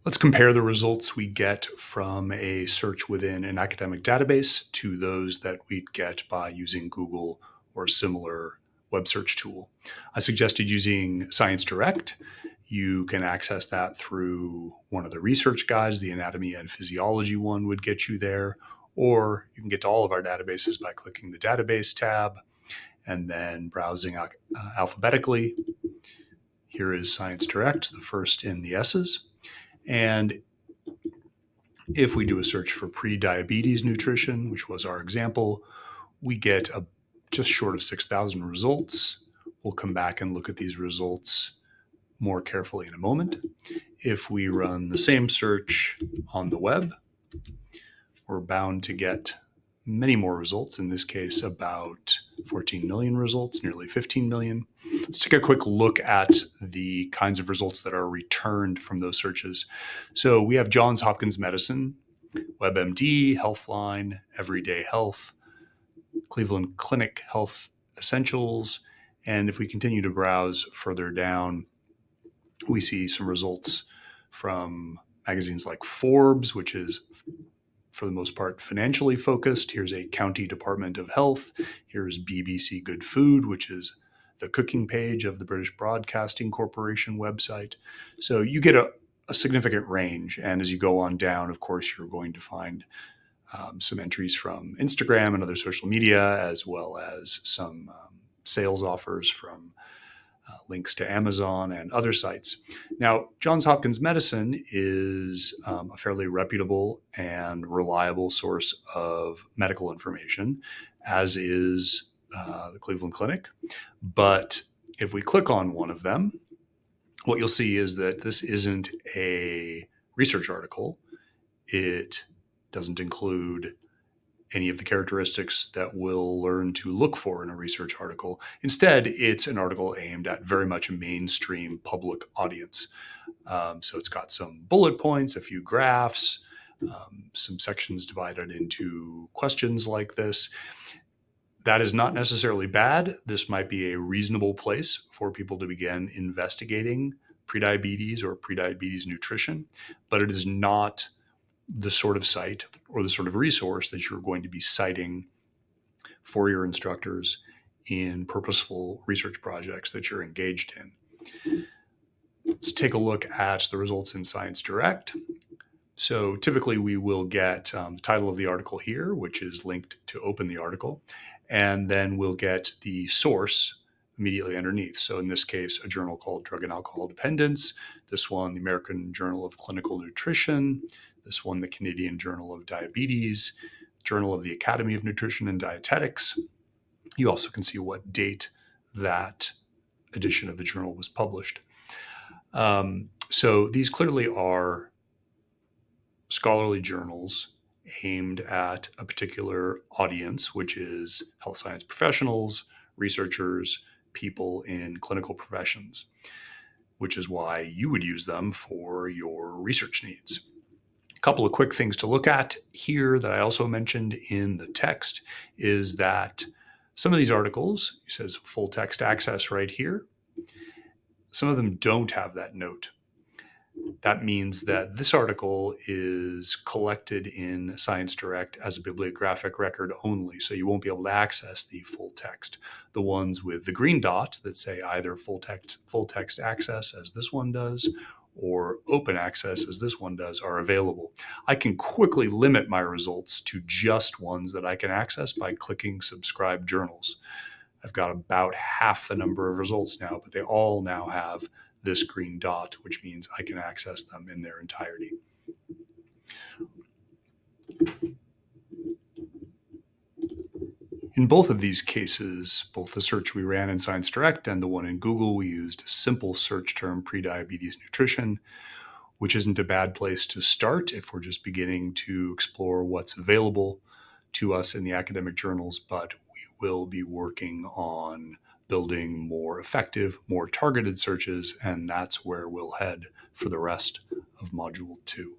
Let's compare the results we get from a search within an academic database to those that we'd get by using Google or a similar web search tool. I suggested using Science Direct. You can access that through one of the research guides. The anatomy and physiology one would get you there, or you can get to all of our databases by clicking the database tab and then browsing alphabetically. Here is Science Direct, the first in the S's. And if we do a search for pre-diabetes nutrition, which was our example, we get just short of 6,000 results. We'll come back and look at these results more carefully in a moment. If we run the same search on the web, we're bound to get many more results, in this case about 14 million results, nearly 15 million. Let's take a quick look at the kinds of results that are returned from those searches. So we have Johns Hopkins Medicine, WebMD, Healthline, Everyday Health, Cleveland Clinic Health Essentials, and if we continue to browse further down, we see some results from magazines like Forbes, which is for the most part financially focused. Here's a county department of health. Here's BBC Good Food, which is the cooking page of the British Broadcasting Corporation website. So you get a significant range. And as you go on down, of course, you're going to find some entries from Instagram and other social media, as well as some sales offers from links to Amazon and other sites. Now, Johns Hopkins Medicine is a fairly reputable and reliable source of medical information, as is the Cleveland Clinic. But if we click on one of them, what you'll see is that this isn't a research article. It doesn't include any of the characteristics that we'll learn to look for in a research article. Instead, it's an article aimed at very much a mainstream public audience. So it's got some bullet points, a few graphs, some sections divided into questions like this. That is not necessarily bad. This might be a reasonable place for people to begin investigating prediabetes or prediabetes nutrition, but it is not the sort of site or the sort of resource that you're going to be citing for your instructors in purposeful research projects that you're engaged in. Let's take a look at the results in Science Direct. So typically we will get the title of the article here, which is linked to open the article, and then we'll get the source immediately underneath. So in this case, a journal called Drug and Alcohol Dependence, this one, the American Journal of Clinical Nutrition, this one, the Canadian Journal of Diabetes, Journal of the Academy of Nutrition and Dietetics. You also can see what date that edition of the journal was published. So these clearly are scholarly journals aimed at a particular audience, which is health science professionals, researchers, people in clinical professions, which is why you would use them for your research needs. A couple of quick things to look at here that I also mentioned in the text is that some of these articles, it says full text access right here, some of them don't have that note. That means that this article is collected in Science Direct as a bibliographic record only, so you won't be able to access the full text. The ones with the green dot that say either full text access, as this one does, or open access, as this one does, are available. I can quickly limit my results to just ones that I can access by clicking Subscribe Journals. I've got about half the number of results now, but they all now have this green dot, which means I can access them in their entirety. In both of these cases, both the search we ran in Science Direct and the one in Google, we used a simple search term, prediabetes nutrition, which isn't a bad place to start if we're just beginning to explore what's available to us in the academic journals, but we will be working on building more effective, more targeted searches, and that's where we'll head for the rest of Module 2.